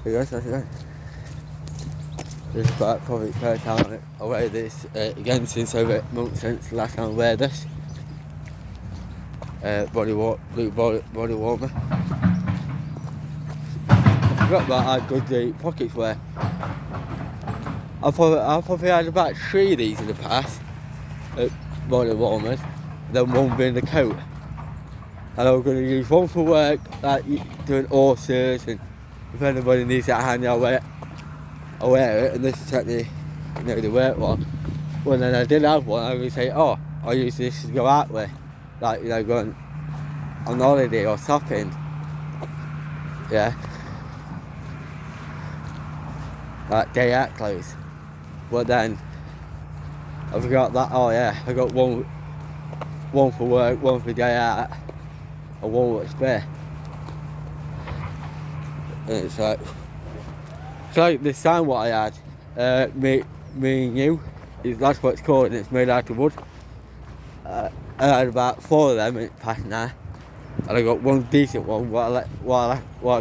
That's it. This is about probably the third time I wear this again since over a month since the last time I wear this. Blue body warmer. I forgot about how good the pockets were. I probably had about 3 of these in the past, body warmers, then one being the coat. And I was going to use one for work, like doing horses, and if anybody needs that handy, I'll wear it, and this is technically, the work one. Well, then I did have one, I would say, oh, I'll use this to go out with, like, going on holiday or shopping. Yeah. Like day out clothes. But then I forgot that. Oh yeah, I got one for work, one for day out, and one was spare. And it's like this time what I had, me and you, that's what it's called, and it's made out of wood. I had about 4 of them in it past now, and I got one decent one while I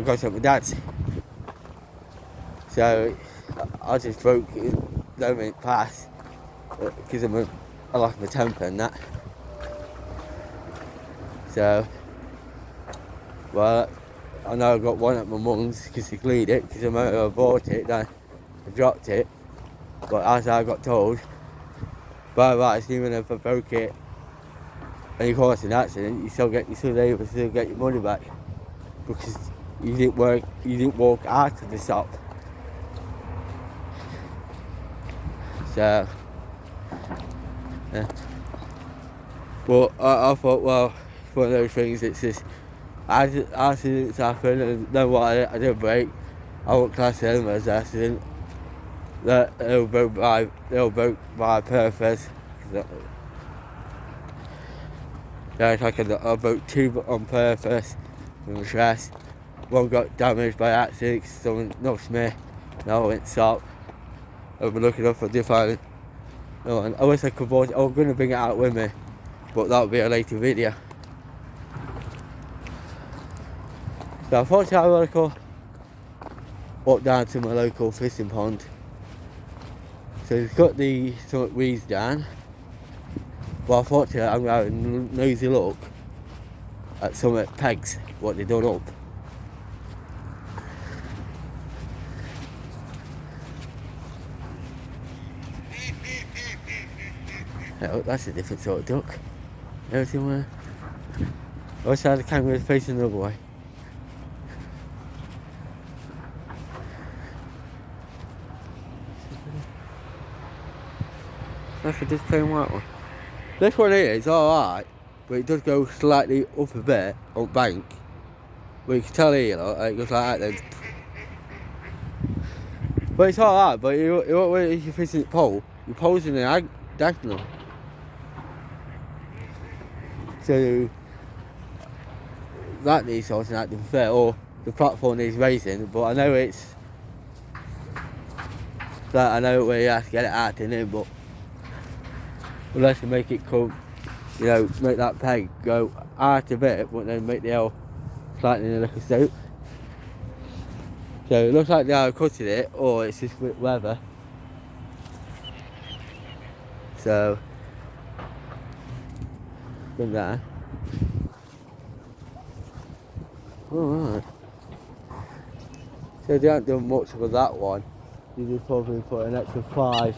got at my dad's. So I just broke them in past because I lost my temper and that. So, well, I know I got one at my mum's because she glued it, because I bought it, then I dropped it. But as I got told, by rights, even if I broke it and you cause an accident, you still able to get your money back, because you didn't walk out of the shop. So, yeah. But I thought, well, it's one of those things. It's just accidents happen, and then what I did break, I won't class them as an accident. That they were broke by purpose. Yeah, it's like I broke 2 on purpose from stress. One got damaged by accident, someone knocked me, and I went stop. I've been looking up for different. No, I wish I could watch it. I was going to bring it out with me, but that'll be a later video. So unfortunately, I walk down to my local fishing pond. So it's got the some weeds down. Well, unfortunately, I'm going to have a nosy look at some pegs, what they done up. Oh, that's a different sort of duck. Everything where. I wish I had the camera facing the other way. That's a just plain white one. This one here is alright, but it does go slightly up a bit on bank. But you can tell here, it goes like that then. But it's alright, but you if you're fishing at pole, you're posing an diagonal. So that needs sorting out to be fair, or the platform needs raising, but I know it's that I know where you have to get it out in it, but unless you make it come, make that peg go out a bit, but then make the L slightly in a little slope. So it looks like they are cutting it, or it's just with weather. So from there. Alright. So they haven't done much with that one. You just probably put an extra 5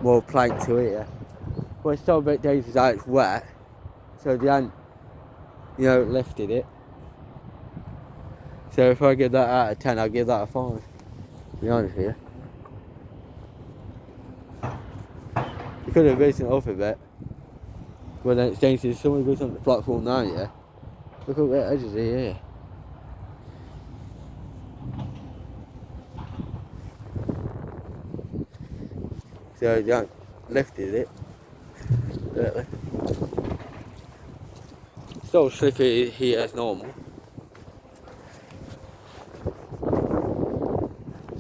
more planks to here. But it's still a bit dangerous that it's wet. So they haven't, lifted it. So if I give that out of 10, I'll give that a 5. To be honest with you. You could have raised it up a bit. But then it's dangerous. If someone goes on the platform now, yeah. Look at the edges here. So they haven't lifted it. Really. Still slippery here as normal.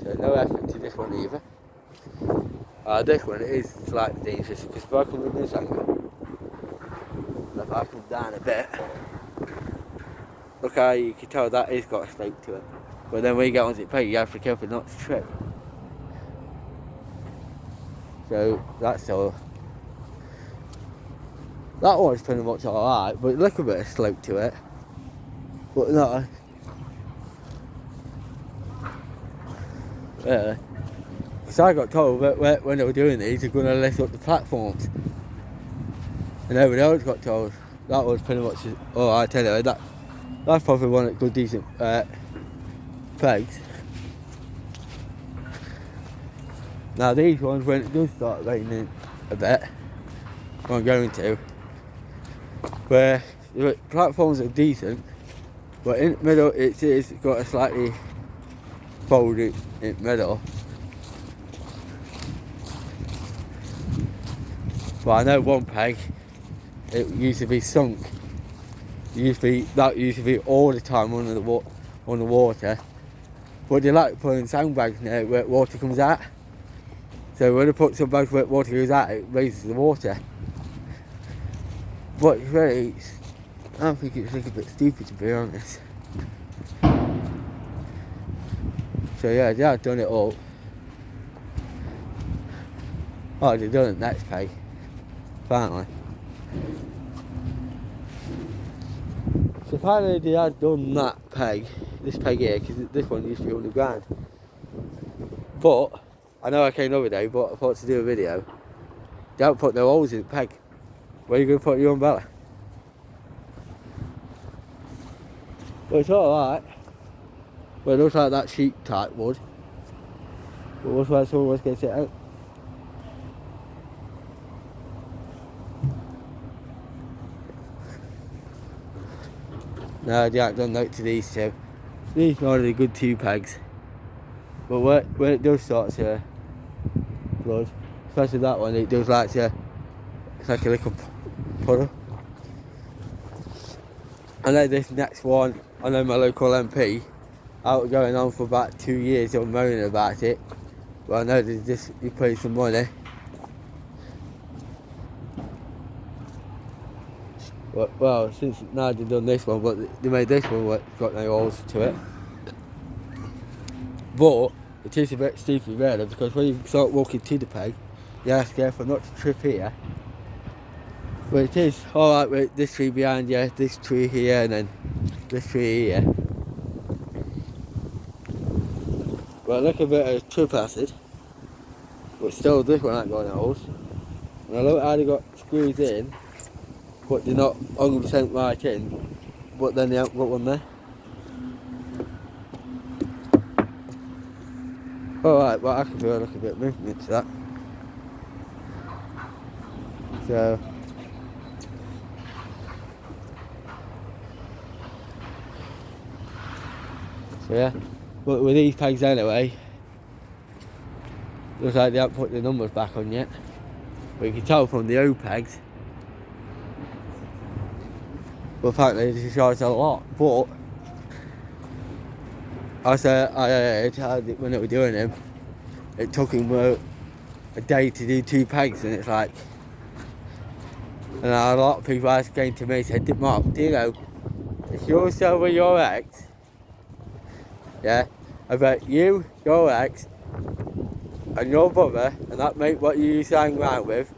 So no effort to this one either. This one is slightly dangerous because if I come with this angle, and if I come down a bit, look how you can tell that it's got a slope to it. But then when you get onto the peg, you have to be careful not to trip. So that's all. That one's pretty much alright, but look a bit of slope to it. But no. Really. Because I got told that when they were doing these, they're going to lift up the platforms. And everybody else got told that was pretty much alright anyway. That's probably one of the good decent pegs. Now these ones, when it does start raining a bit, I'm going to, where the platforms are decent, but in the middle it's got a slightly folded in the middle. But I know one peg, it used to be sunk. That used to be all the time under the water. But they like putting sandbags near where water comes out. So when they put some bags where water goes out, it raises the water. But it's really, I think it's a bit stupid to be honest. So yeah, they have done it all. Oh, they've done it next peg, finally. So finally they had done that peg, this peg here, because this one used to be underground. But, I know I came the other day, but I thought to do a video. They don't put no holes in the peg. Where are you going to put your umbrella? But it's alright. Well, it looks like that sheet type wood. But looks like someone was going to sit out. No, they haven't done note to these two. These are really good 2 pegs. But when it does start to flood, especially that one, it does like to, it's like a little puddle. I know this next one, I know my local MP, out going on for about 2 years, they were moaning about it. But I know he paid some money. Well, since now they've done this one, but they made this one got no holes to it. But it is a bit steepy really, because when you start walking to the peg, you have to be careful not to trip here. But it is alright with this tree behind you, this tree here, and then this tree here. Well, look a bit of trip acid, but still this one ain't got no holes. And I look how they got screws in, but they're not 100% right in, but then they haven't got one there. Alright, well I can feel like a bit of movement to that. So yeah, but with these pegs anyway, looks like they haven't put the numbers back on yet. But you can tell from the old pegs. But apparently they charge a lot. But I heard when they were doing them, it took him a day to do 2 pegs, and it's like, and a lot of people came to me and said, Mark, do you know, if you're still with your ex, yeah, I bet you, your ex, and your brother, and that mate what you used to hang around with,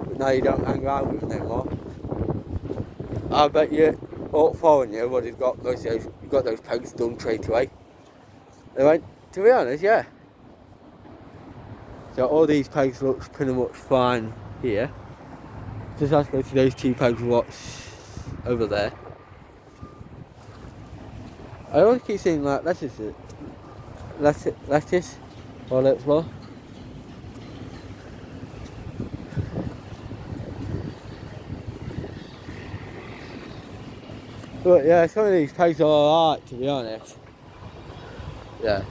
but now you don't hang around with no more, I bet you, all 4 of you would have got those pegs done straight away. They went, to be honest, yeah. So all these pegs looks pretty much fine here. Just have to go to those 2 pegs what's over there. I always keep saying like lettuce or lettuce more. But yeah, some of these pegs are alright to be honest. Yeah.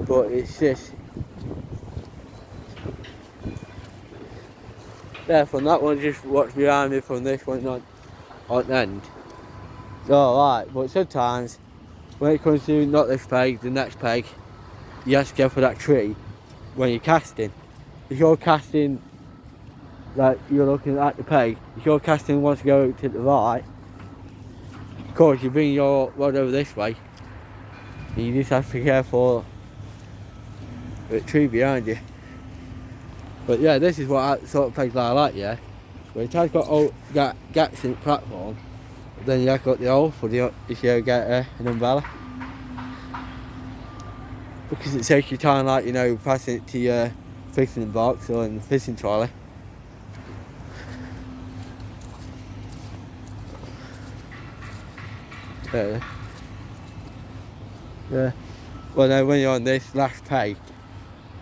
But it's just, yeah, from that one just watch behind me from this one on the end. It's alright, but sometimes when it comes to not this peg, the next peg, you have to go for that tree when you're casting. If you're casting, like you're looking at the peg, if you're casting wants to go to the right, of course you bring your rod over this way, You just have to be careful with the tree behind you. But yeah, this is what sort of pegs I like, yeah. Where it has got all gaps in the platform, then you have got the hole for the if you get an umbrella. Because it saves you time, like, you know, passing it to your fishing box or in the fishing trolley. Yeah. Well, now when you're on this last peg,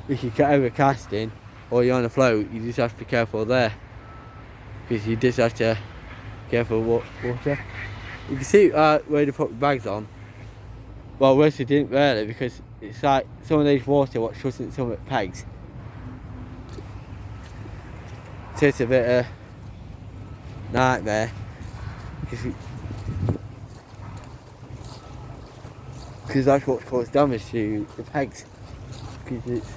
if you're over casting or you're on a float, you just have to be careful there. Because you just have to be careful with water. You can see where they put the bags on. Well, worse they didn't really, because it's like some of these water what shouldn't some of the pegs. So it's a bit of a nightmare. Because that's what caused damage to the pegs. Because it's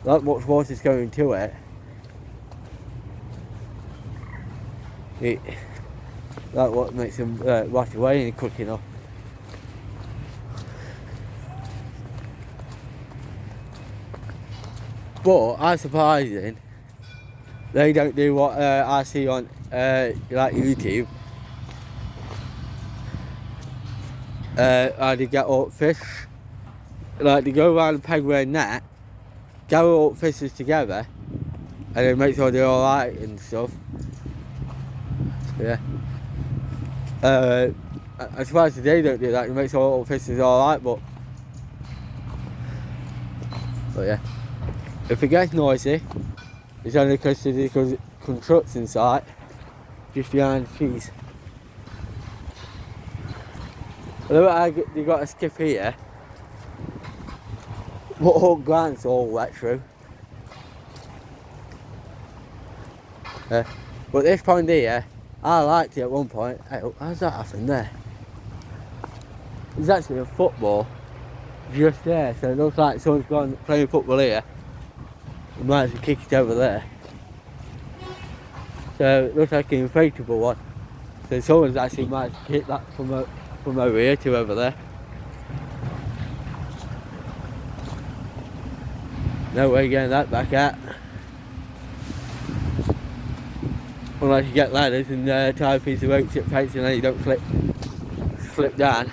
that much water's going to it. That's what makes them rot away and quick enough. But I'm surprising they don't do what I see on like YouTube. How they get up fish. Like they go around the peg with a net, gather up fishes together, and then make sure they're alright and stuff. Yeah. I'm surprised they don't do that, they make sure all the fish is alright, but yeah. If it gets noisy, it's only because there's construction site just behind the trees. Look, they got a skip here. What whole ground's all wet through. But this pond here, I liked it at one point. Hey, how's that happened there? There's actually a football just there, so it looks like someone's gone playing football here. We might as well kick it over there. So it looks like an inflatable one. So someone's actually might kick that from over here to over there. No way getting that back out. Unless you get ladders and tie a piece of rope to the fence and then you don't slip down.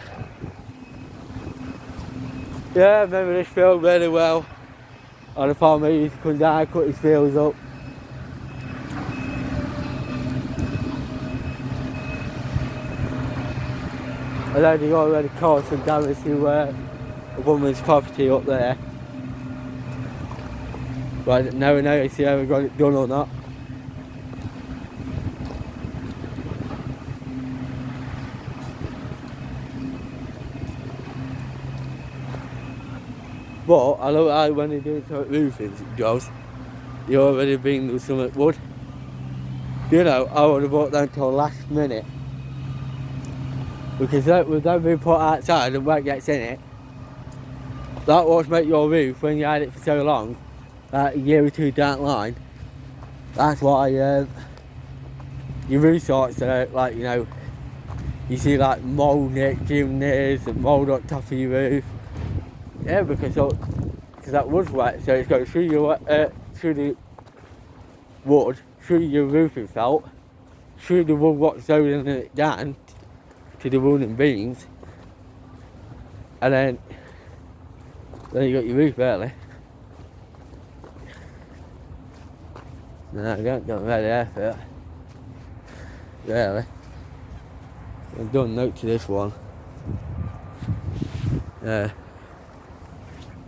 Yeah, I remember this field really well. On the farm, he used to come down, cut his fields up. And then he already caused some damage to a woman's property up there. But now we know if he ever got it done or not. But I love how when they do some roofing jobs, you already bring them some wood. You know, I would have brought them till last minute. Because with them being put outside and wet gets in it, that won't make your roof when you had it for so long, like a year or two down the line. That's why your roof sorts like, you know, you see like mould near chimneys and mould on top of your roof. Yeah, because that wood's wet, so it's going through the wood, through your roofing felt, through the wood what's holding it down to the wooden beams, and then you got your roof early. No, I don't really have it. Really. I've done note to this one. Yeah.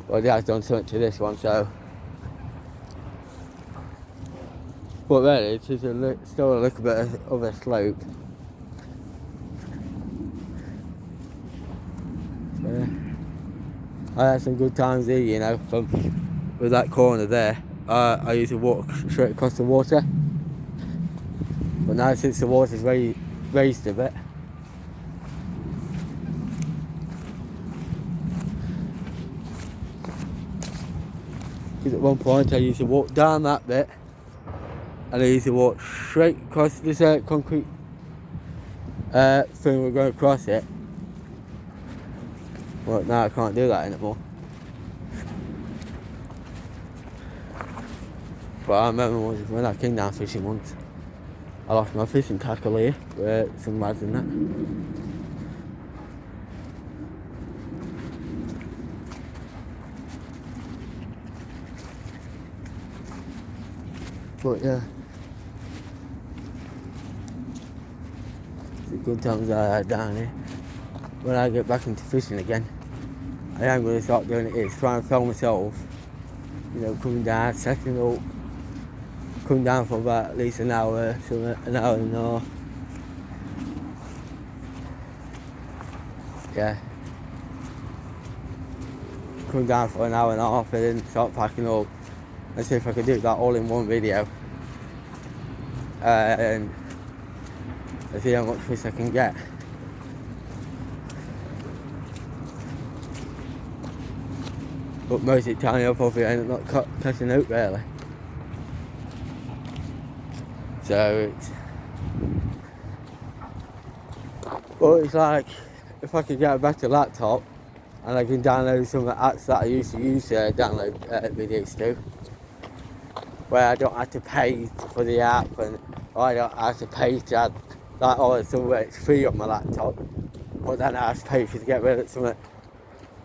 Well, yeah, I've done something to this one, so. But really, it is still a little bit of a slope. So, I had some good times here, you know, with that corner there. I used to walk straight across the water. But now since the water's raised a bit, because at one point I used to walk down that bit and I used to walk straight across this concrete thing we're going across it. But now I can't do that anymore. But I remember when I came down fishing once, I lost my fishing tackle here, where some lads in that. But yeah, it's a good times I had down here. When I get back into fishing again, I am going to start doing it is trying to film myself, you know, coming down, setting up, coming down for about at least an hour, an hour and a half. Yeah. Coming down for an hour and a half and then start packing up and see if I can do that all in one video. And see how much fish I can get. But most of the time I'll probably end up not catching out really. So it's like, if I could get a better laptop and I can download some of the apps that I used to use to download videos to, where I don't have to pay for the app and I don't have to pay to add that, or somewhere it's free on my laptop, but then I have to pay for to get rid of something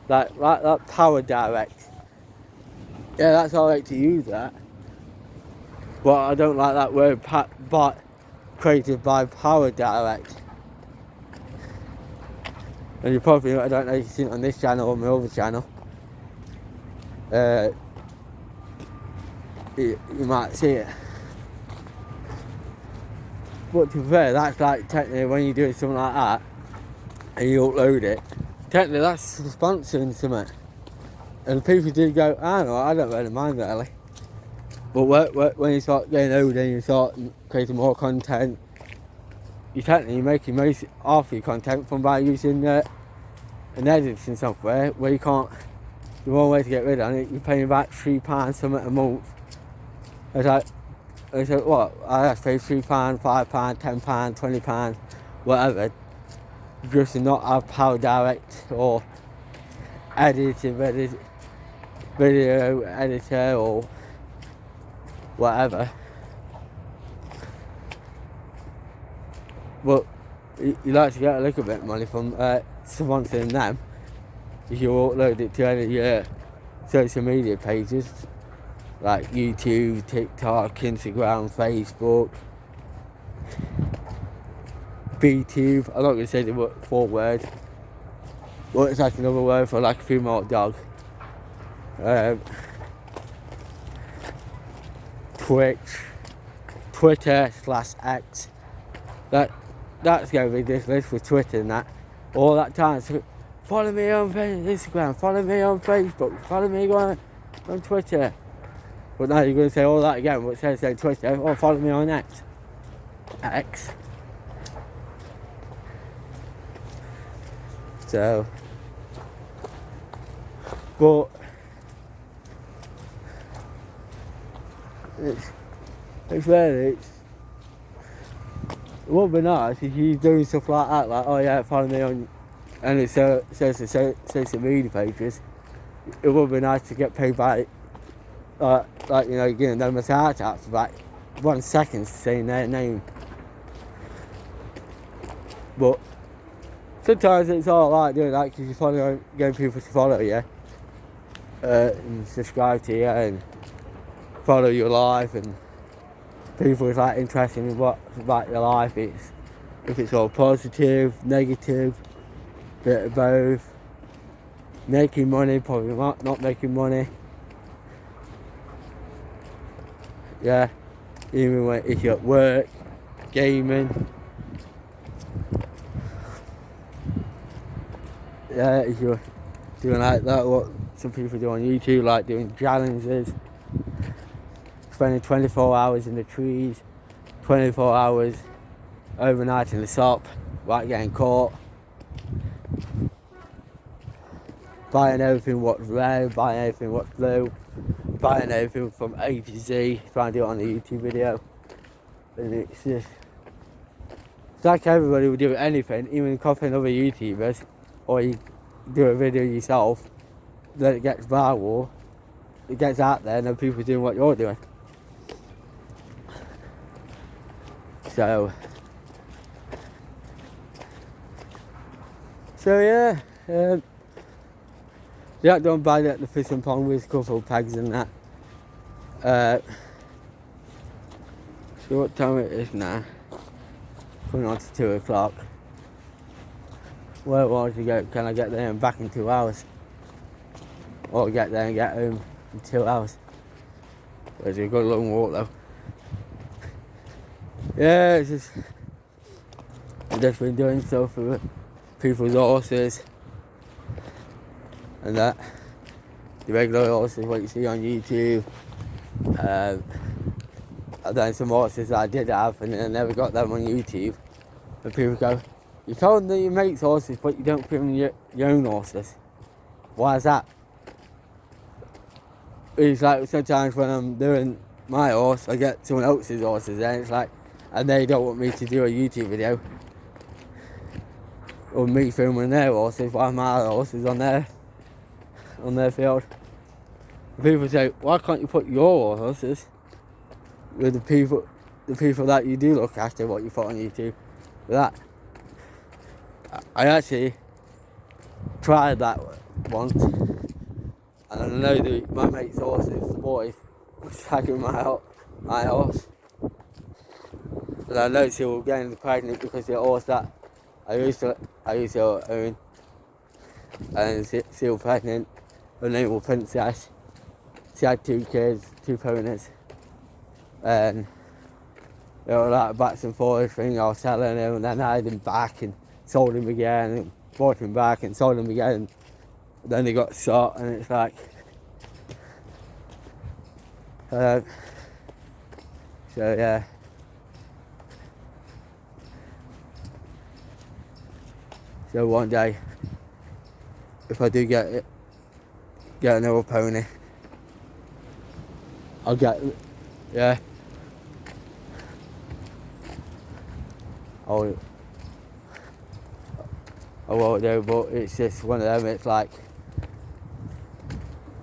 like that Power Direct. Yeah, that's alright to use that, but I don't like that word bot created by Power Direct. And you probably, I don't know if you've seen it on this channel or my other channel, you might see it. But to be fair, that's like technically when you do something like that and you upload it, technically that's sponsoring something. And people do go, I don't really mind really. But when you start getting older and you start creating more content, you're making most half your content from by using an editing software where you can't, the one way to get rid of it, you're paying about £3 something a month. It's like, what? I have to pay £3, £5, £10, £20, whatever, just to not have Power Direct or video editor or whatever. But you like to get a little bit of money from sponsoring them if you upload it to any social media pages like YouTube, TikTok, Instagram, Facebook, BTube. I'm not going to say the full word, but it's like another word for like a female dog. Twitch, Twitter/X. That's going to be ridiculous with Twitter and that. All that time, so follow me on Instagram, follow me on Facebook, follow me on Twitter. But now you're going to say all that again, but instead of saying Twitter, or follow me on X. So, but it's really, it would be nice if you're doing stuff like that, like, oh yeah, follow me on any social media pages. It would be nice to get paid by, like, you know, giving them a shout out for like 1 second saying their name. But sometimes it's alright doing that because you're getting people to follow you and subscribe to you and follow your life, and people is like interested in what about your life. If it's all positive, negative, bit of both, making money, probably not making money. Yeah, even if you're at work, gaming. Yeah, if you're doing like that, what some people do on YouTube, like doing challenges, spending 24 hours in the trees, 24 hours overnight in the shop, without getting caught, buying everything what's red, buying everything what's blue, buying everything from A to Z, trying to do it on a YouTube video. And it's like everybody would do anything, even copying other YouTubers, or you do a video yourself, then it gets viral, it gets out there, and then people doing what you're doing. So yeah, yeah, don't buy at the fishing pond with a couple of pegs and that. So what time it is now? Coming on to 2 o'clock. Where was to go? Can I get there and back in 2 hours? Or get there and get home in 2 hours? It's a good long walk though. Yeah, it's just, I've just been doing stuff with people's horses and that. The regular horses, what you see on YouTube. I've done some horses that I did have and I never got them on YouTube. And people go, you film your mate's horses but you don't film your own horses. Why is that? It's like sometimes when I'm doing my horse, I get someone else's horses and it's like, and they don't want me to do a YouTube video of me filming their horses while my horse is on their field. And people say, why can't you put your horses with the people that you do look after, what you put on YouTube? With that, I actually tried that once, and I know that my mate's horses, the boy, was tagging my horse. And I noticed he was getting pregnant because the horse that I used to own, and she was pregnant. Her name was Princess. She had 2 kids, 2 ponies, and they were like backs and forwards thing. I was selling him, and then I had him back and sold him again, and bought him back and sold him again. And then he got shot, and it's like, so yeah. So one day, if I do get another pony, I'll get, yeah. I won't do, but it's just one of them. It's like,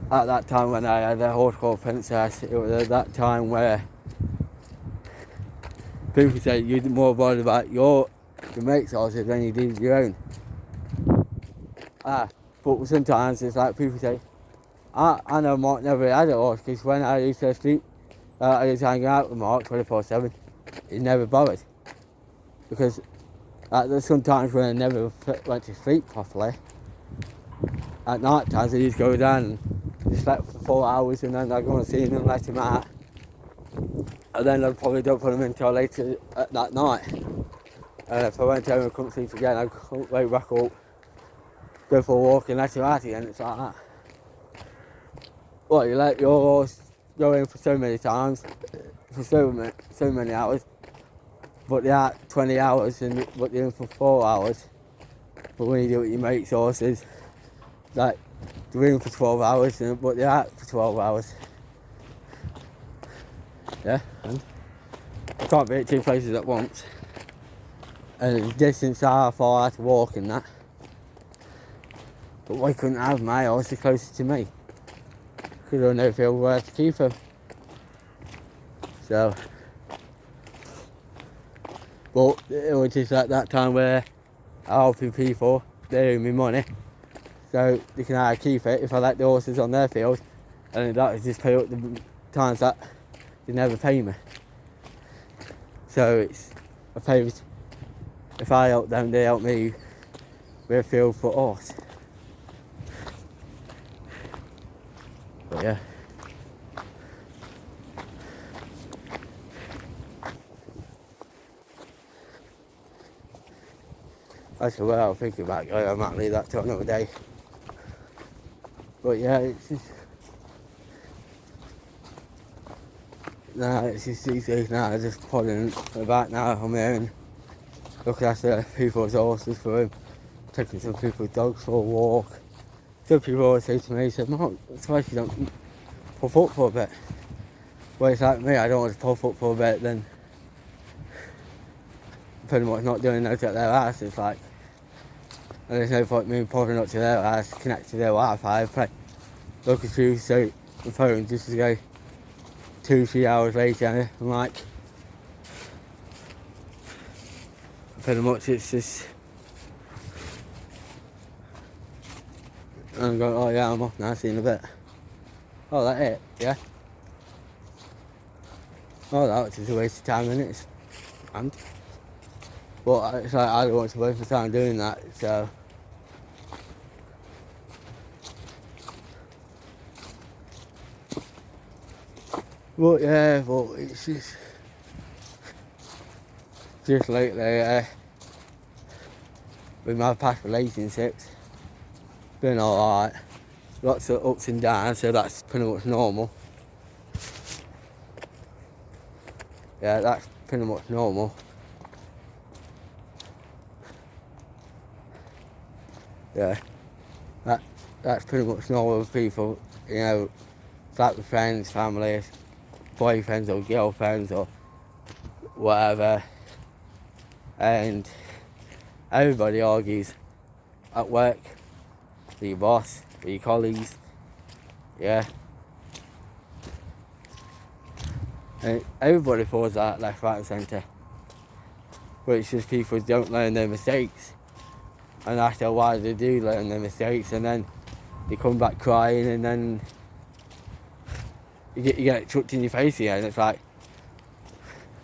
at that time when I had a horse called Princess, it was at that time where people say you're more bothered about your mate's horses than you did your own. But sometimes it's like people say, I know Mark never had a horse because when I used to sleep, I used to hang out with Mark 24/7. He never bothered because there's sometimes when I never went to sleep properly. At night times I used to go down and just slept for 4 hours and then I'd go and see him and let him out. And then I'd probably don't put him in until later at that night. And if I went home and couldn't sleep again, I'd wake back up, go for a walk and let him out again. It's like that. Well, you let your horse go in for so many times, for so many hours, but they're out 20 hours and but they're in for 4 hours. But when you do it with your mate's horses, like they're in for 12 hours but they're out for 12 hours. Yeah, and I can't be at 2 places at once. And the distance how far I had to walk and that. But why couldn't I have my horse closer to me? Because I never feel where to keep him. So, but it was just at that time where I'm helping people, they owe me money, so they can either keep it if I let the horses on their field, and that was just pay up the times that they never pay me. So it's a favour. If I help them, they help me with a field for horse. But yeah. That's what I was thinking about going. I might leave that till another day. But yeah, it's just... it's just easy now. I'm just plodding about now on my own. Looking after people's horses for them. Taking some people's dogs for a walk. Some people always say to me, Mark, I'm surprised you don't puff up for a bit. Well, it's like me, I don't want to puff up for a bit, then pretty much not doing nothing at their house. It's like, And there's no point me popping up to their house, connect to their Wi-Fi, play local shoes, so the phone just to go 2-3 hours later. I'm like, pretty much it's just, and I'm going, oh yeah, I'm off now, see you in a bit. Oh, that it? Yeah. Oh, that was just a waste of time, innit? And but it's like I don't want to waste my time doing that, so. But yeah, but it's just lately, with my past relationships, been alright. Lots of ups and downs, so that's pretty much normal. Yeah, that's pretty much normal. Yeah, that's pretty much normal with people, you know, it's like with friends, families, boyfriends or girlfriends or whatever, and everybody argues at work, with your boss, with your colleagues, yeah. And everybody falls out left, right and centre. But it's just people don't learn their mistakes. And after a while they do learn their mistakes, and then they come back crying, and then you get it chucked in your face again. It's like,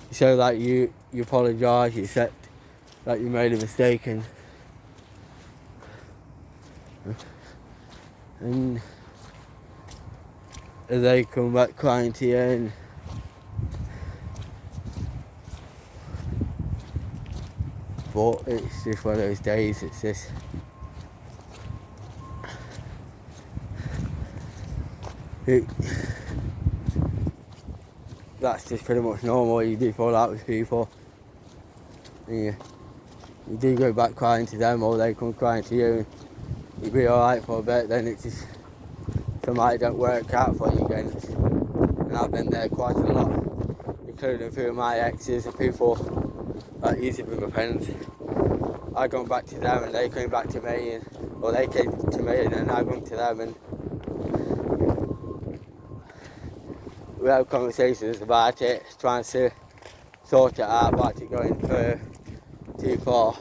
you show that you apologise, you accept that you made a mistake, and they come back crying to you, and but it's just one of those days. It's just that's just pretty much normal. You do fall out with people, and you do go back crying to them, or they come crying to you, and you be alright for a bit, then it just somebody don't work out for you again. And I've been there quite a lot, including a few of my exes and people that used to be my friends. I gone back to them and they came back to me, or they came to me and then I went to them, and we had conversations about it, trying to sort it out about it going too far.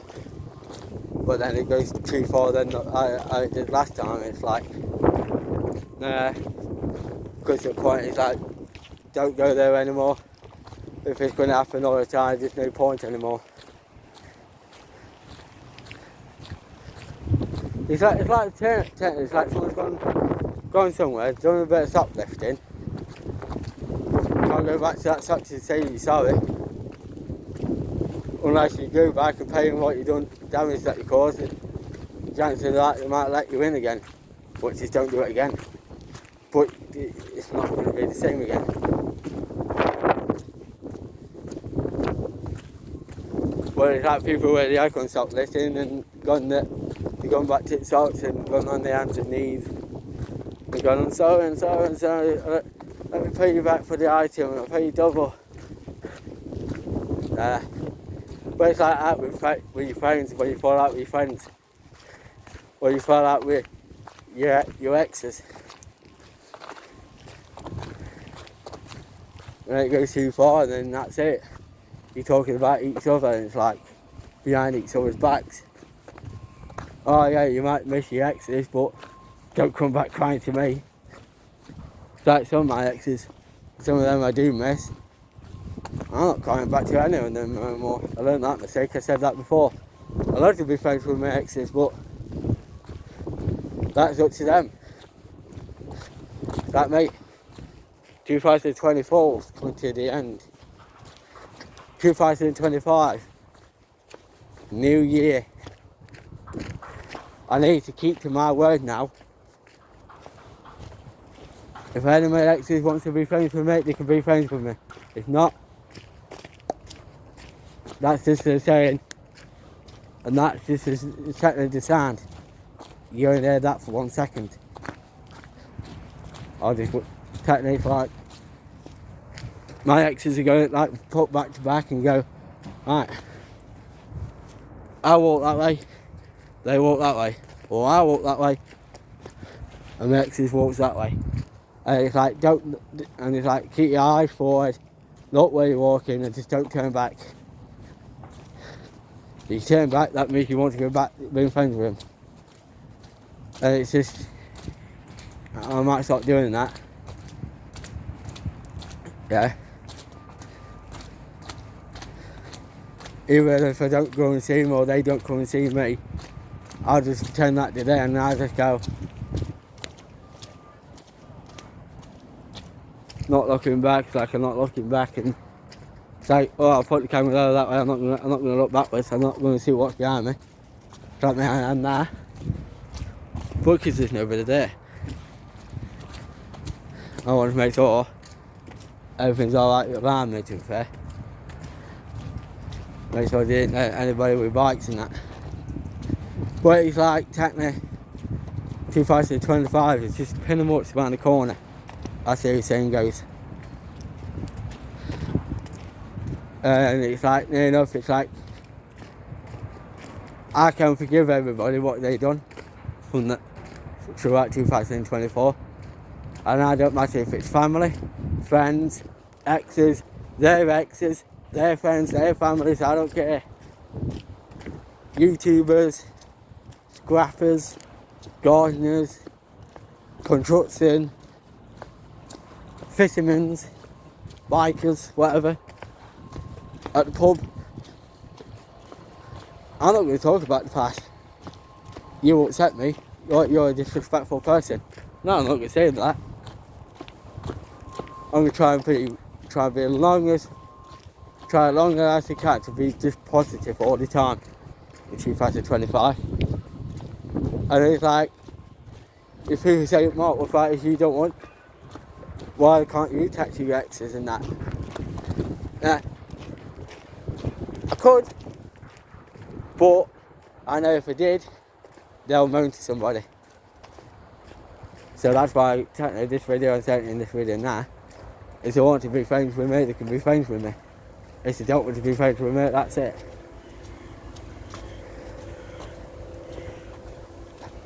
But then it goes too far than I did last time. It's like, nah, because the point is like, don't go there anymore. If it's going to happen all the time, there's no point anymore. It's like someone's gone somewhere, done a bit of shoplifting. Can't go back to that shop to say you're sorry, unless you go back and pay them what you done, damage that you caused. The chances of that, they might let you in again, but just don't do it again. But it's not going to be the same again. But it's like people where they have gone shoplifting and they've gone back to the shops and gone on their hands and knees. They've gone, I'm sorry, let me pay you back for the item, I'll pay you double. But it's like that with your friends, when you fall out with your friends. Or you fall out with your exes. And it goes too far, and then that's it. You're talking about each other, and it's like behind each other's backs. Oh yeah, you might miss your exes, but don't come back crying to me. Like some of my exes, some of them I do miss. I'm not crying back to any of them no more. I learned that mistake, I said that before. I love to be friends with my exes, but that's up to them. Like mate, 2024 is coming to the end. 2025, new year. I need to keep to my word now. If any of my exes wants to be friends with me, they can be friends with me. If not, that's just a saying, and that's just a setting the sound. You only hear that for 1 second. I'll just technique like my exes are going like put back to back and go, right, I'll walk that way, they walk that way, or I walk that way, and my exes walks that way. And it's like, keep your eyes forward, look where you're walking, and just don't turn back. If you turn back, that means you want to go back being friends with him. And it's just, I might stop doing that. Yeah. Even if I don't go and see them or they don't come and see me, I'll just pretend that they're there and I'll just go. Not looking back, it's like I'm not looking back, and it's like, oh, I'll put the camera there that way, I'm not gonna look backwards, I'm not gonna see what's behind me. It's like I'm there. But because there's nobody there. I want to make sure everything's alright around me, to be fair. Make sure I didn't hit anybody with bikes and that. But it's like, technically, 2025 is just pretty much around the corner. That's how the saying goes. And it's like, near enough, it's like, I can forgive everybody what they done from the, throughout 2024. And I don't matter if it's family, friends, exes, their friends, their families, I don't care. YouTubers, scrappers, gardeners, construction, fishermen, bikers, whatever, at the pub. I'm not going to talk about the past. You upset me, you're a disrespectful person. No, I'm not going to say that. I'm going to try and be as long as I can to be just positive all the time in 2025. And it's like, if people say, Mark, what about if you don't want, why can't you text your exes and that? Yeah, I could, but I know if I did, they'll moan to somebody. So that's why technically this video and saying in this video now, if they want to be friends with me, they can be friends with me. If they don't want to be friends with me, that's it.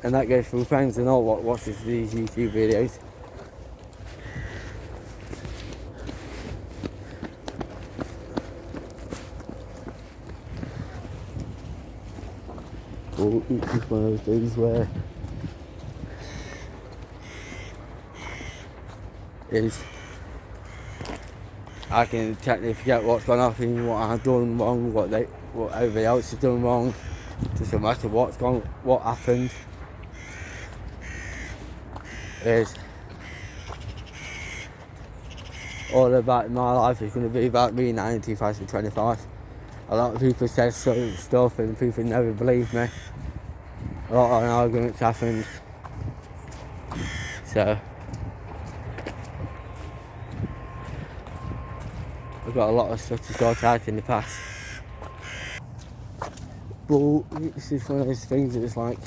And that goes for friends and all what watches these YouTube videos. Oh, it's just one of those things where I can technically forget what's gone off and what I've done wrong, what everybody else has done wrong. Doesn't matter what happened. Is all about my life is going to be about me now in 2025. A lot of people said certain stuff and people never believed me. A lot of arguments happened. So I've got a lot of stuff to sort out in the past. But it's just one of those things that it's like,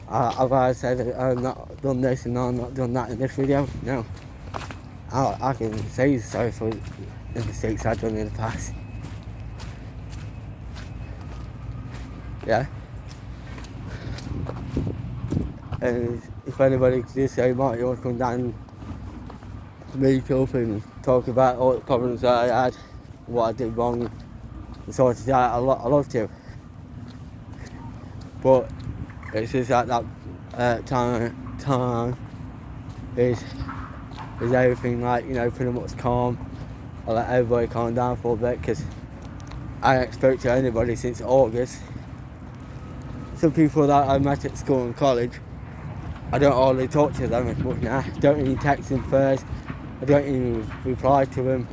have I said that I've not done this and I've not done that in this video? No. I can say sorry for the mistakes I've done in the past. Yeah. And if anybody could just say, Mark, you want to come down, meet up and talk about all the problems that I had, what I did wrong, and sort it out, I love to. But it's just at that time is everything like, you know, pretty much calm. I let everybody calm down for a bit because I haven't spoke to anybody since August. Some people that I met at school and college, I don't hardly talk to them as much now. Don't even text them first. I don't even reply to them.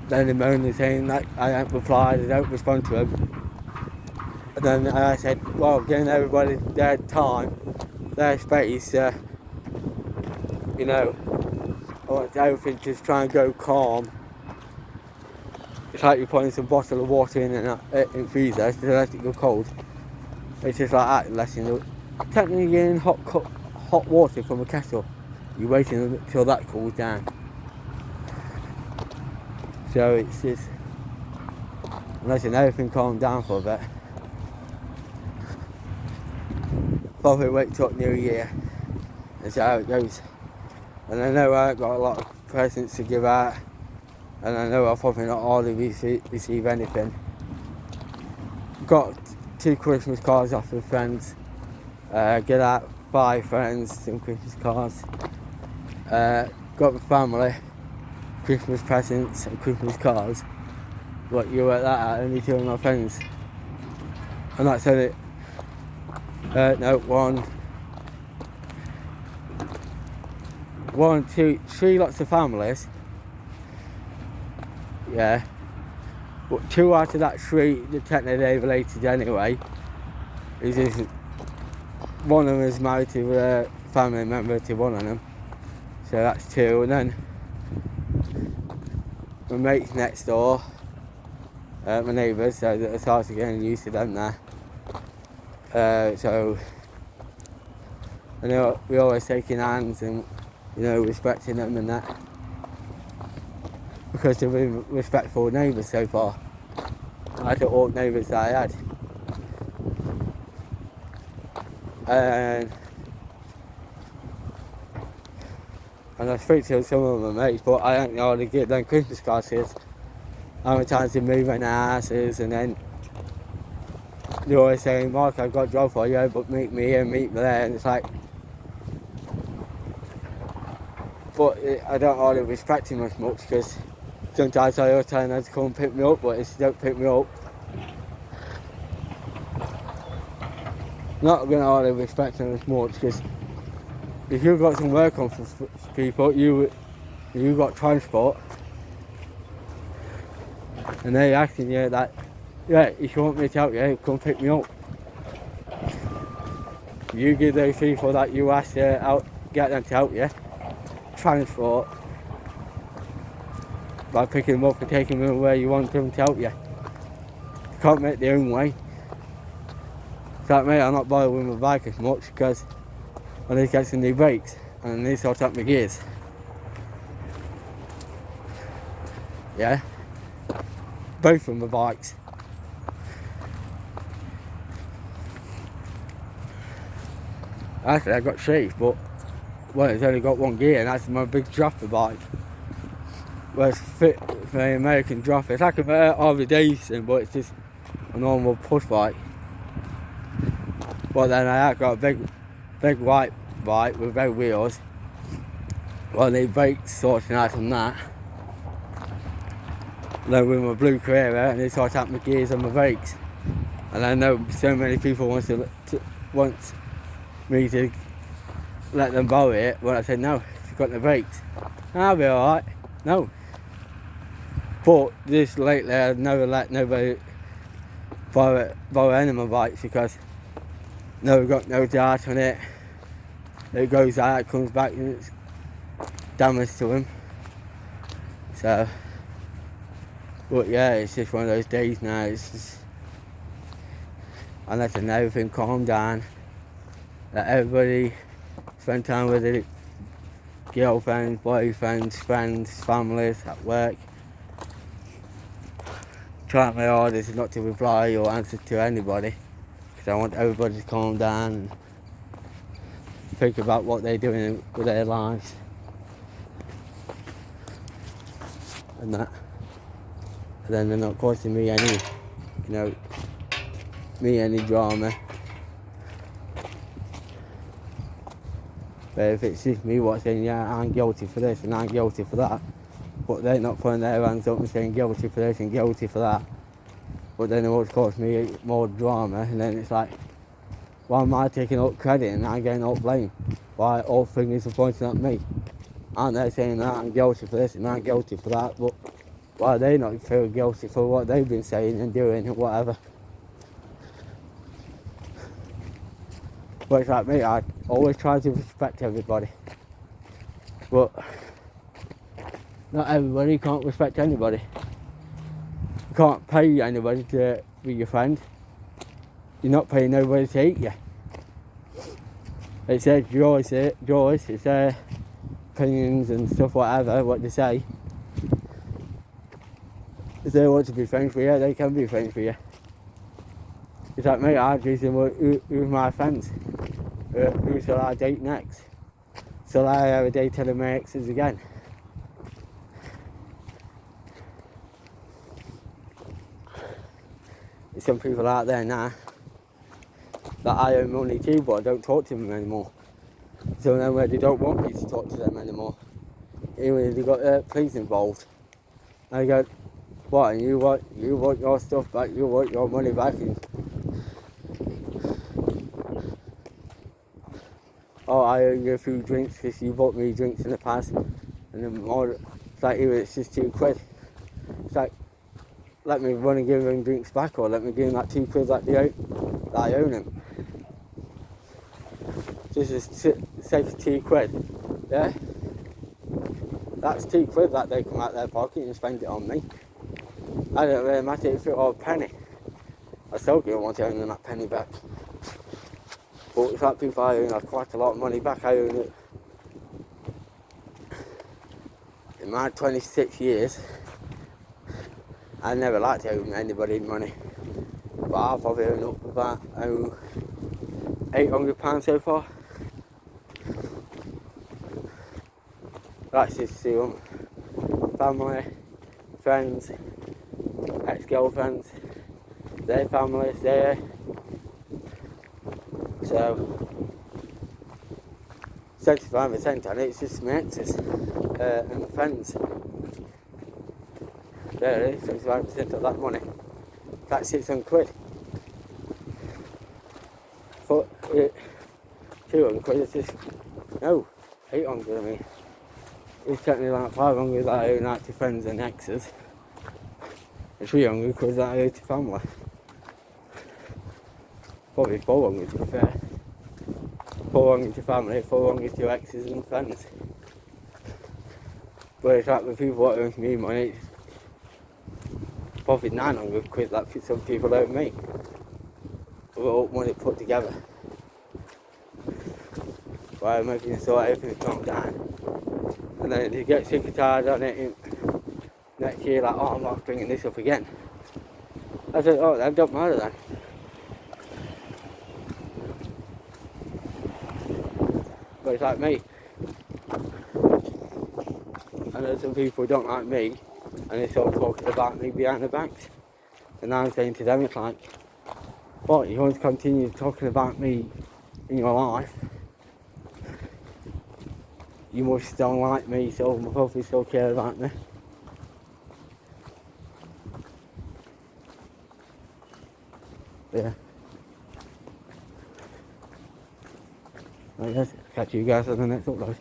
Then they moan and saying that I haven't replied, I don't respond to them. And then I said, well, giving everybody their time, their space, you know, I want everything to just try and go calm. It's like you're putting some bottle of water in freezer to let it go cold. It's just like that, unless you're technically getting hot water from a kettle. You're waiting until that cools down. So it's just, unless everything calmed down for a bit. probably wait till New Year and see how it goes. And I know I've got a lot of presents to give out, and I know I'll probably not hardly receive anything. Got 2 Christmas cards off with friends. Get out 5 friends some Christmas cards. Got the family Christmas presents and Christmas cards. What, you work that out, only 2 of my friends. And that's it. No, 1, 2, 3 lots of families. Yeah. But 2 out of that 3, they're technically related anyway. It's just one of them is married to a family member to one of them. So that's 2. And then my mates next door, my neighbours, so it's hard to get used to them now. So I know we always taking hands and, you know, respecting them and that, because they've been respectful neighbours so far. I don't all neighbours that I had. And I speak to some of my mates, but I don't hardly get them Christmas cards because how many times they move in their houses, and then they're always saying, Mark, I've got a job for you, but meet me here, meet me there, and it's like, but I don't hardly respect him as much, because sometimes I always tell them to come and pick me up, but if they don't pick me up, not going to hardly respect them as much, because if you've got some work on for people, you got transport, and they're asking you that, yeah, if you want me to help you, come pick me up. You give those people that you ask to get them to help you transport by picking them up and taking them where you want them to help you. You can't make their own way. It's like me, I'm not bothered with my bike as much because I need to get some new brakes and I need to sort out my gears. Yeah? Both of my bikes. Actually, I got 3, but it's only got 1 gear, and that's my big dropper bike. Well, it's fit for the American dropper. It's like a Harley Davidson, but it's just a normal push bike. But then I have got a big white bike with red wheels. Well, I need brakes sorting out on that. And then with my blue Carrera, I need to sort out my gears and my brakes. And I know so many people want me to let them borrow it, when I said no, you've got the brakes. I'll be alright. No. But this lately I've never let nobody borrow any of my bikes because no, we've got no dart on it. It goes out, it comes back and it's damage to them. So, but yeah, it's just one of those days now. It's just, unless everything calm down, that everybody spend time with their girlfriends, boyfriends, friends, families at work. Trying my hardest not to reply or answer to anybody, because I want everybody to calm down and think about what they're doing with their lives and that. And then they're not causing me any, any drama. But if it's just me saying, yeah, I'm guilty for this and I'm guilty for that, but they're not putting their hands up and saying guilty for this and guilty for that, but then it will cause me more drama, and then it's like, why am I taking up credit and I'm getting up blame? Why all fingers are pointing at me? Aren't they saying that I'm guilty for this and I'm guilty for that, but why do they not feel guilty for what they've been saying and doing and whatever? But it's like me, I always try to respect everybody. But not everybody can't respect anybody. You can't pay anybody to be your friend. You're not paying nobody to hate you. It says Joyce, it's their opinions and stuff, whatever, what they say. If they want to be friends with you, they can be friends with you. It's like me, I choose them who's my friends. who shall I date next? Shall I ever date any of my exes again? There's some people out there now that I owe money to, but I don't talk to them anymore. So then where they don't want me to talk to them anymore. Anyway, they got police involved. I go, what, and you want your stuff back, you want your money back, and oh, I owe you a few drinks because you bought me drinks in the past, and then more, it's like, it's just £2. It's like, let me run and give them drinks back, or let me give them that £2 that I own them. Just as sake of £2, yeah? That's £2 that they come out their pocket and spend it on me. I don't really matter if it was a penny. I still don't want to own that penny back. But it's like people I own have quite a lot of money back. I own it. In my 26 years, I never liked to owe anybody money. But I've probably owned up about £800 so far. That's just to family, friends, ex-girlfriends, their families, there. So 75% on it's just my exes and friends. There it is, 75% of that money. That's £600. But £200, it's just, no, 800 I mean. It's technically like 500 that I owe out to friends and exes. And 300 because that I owe to family. Probably 400 to be fair. 400 to family, 400 to exes and friends. But it's like with people that owe me money, it's probably £900 that some people owe me. With all money put together. While making sure everything's calmed down. And then you get sick and tired on it next year, like, oh, I'm not bringing this up again. I said, oh, that don't matter then. But it's like me. I know some people don't like me, and they're sort of talking about me behind the backs. And I'm saying to them, it's like, what, you want to continue talking about me in your life? You must don't like me, so I hope you still care about me. Yeah. I guess catch you guys on the next upload.